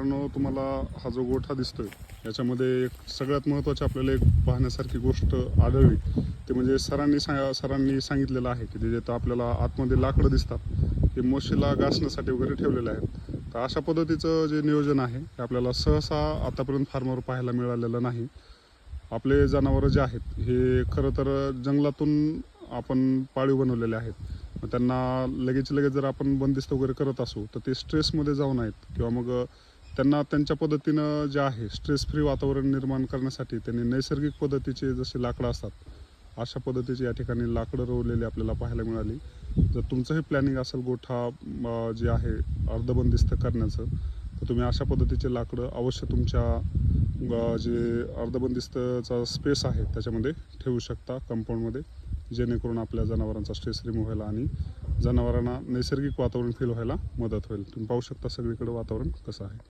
मित्रांनो, तुम्हाला हा जो गोठा दिसतोय याच्यामध्ये एक सगळ्यात महत्त्वाची आपल्याला एक पाहण्यासारखी गोष्ट आढळली ते म्हणजे सरांनी सांगितलेलं आहे की जिथे आपल्याला आतमध्ये लाकडं दिसतात ते म्हशीला घासण्यासाठी वगैरे ठेवलेले आहेत. तर अशा पद्धतीचं जे नियोजन आहे ते आपल्याला सहसा आतापर्यंत फार्मवर पाहायला मिळालेलं नाही. आपले जनावरं जे आहेत हे खरं तर जंगलातून आपण पाळीव बनवलेले आहेत. मग त्यांना लगेच जर आपण बंदिस्त वगैरे करत असू तर ते स्ट्रेसमध्ये जाऊ नयेत किंवा मग त्यांना त्यांच्या पद्धतीनं जे आहे स्ट्रेस फ्री वातावरण निर्माण करण्यासाठी त्यांनी नैसर्गिक पद्धतीचे जसे लाकडं असतात अशा पद्धतीची या ठिकाणी लाकडं रोवलेली आपल्याला पाहायला मिळाली. जर तुमचंही प्लॅनिंग असेल गोठा जे आहे अर्धबंदिस्त करण्याचं तर तुम्ही अशा पद्धतीचे लाकडं अवश्य तुमच्या जे अर्धबंदिस्तचा स्पेस आहे त्याच्यामध्ये ठेवू शकता कंपाऊंडमध्ये, जेणेकरून आपल्या जनावरांचा स्ट्रेस रिमूव्ह व्हायला आणि जनावरांना नैसर्गिक वातावरण फील व्हायला मदत होईल. तुम्ही पाहू शकता सगळीकडे वातावरण कसं आहे.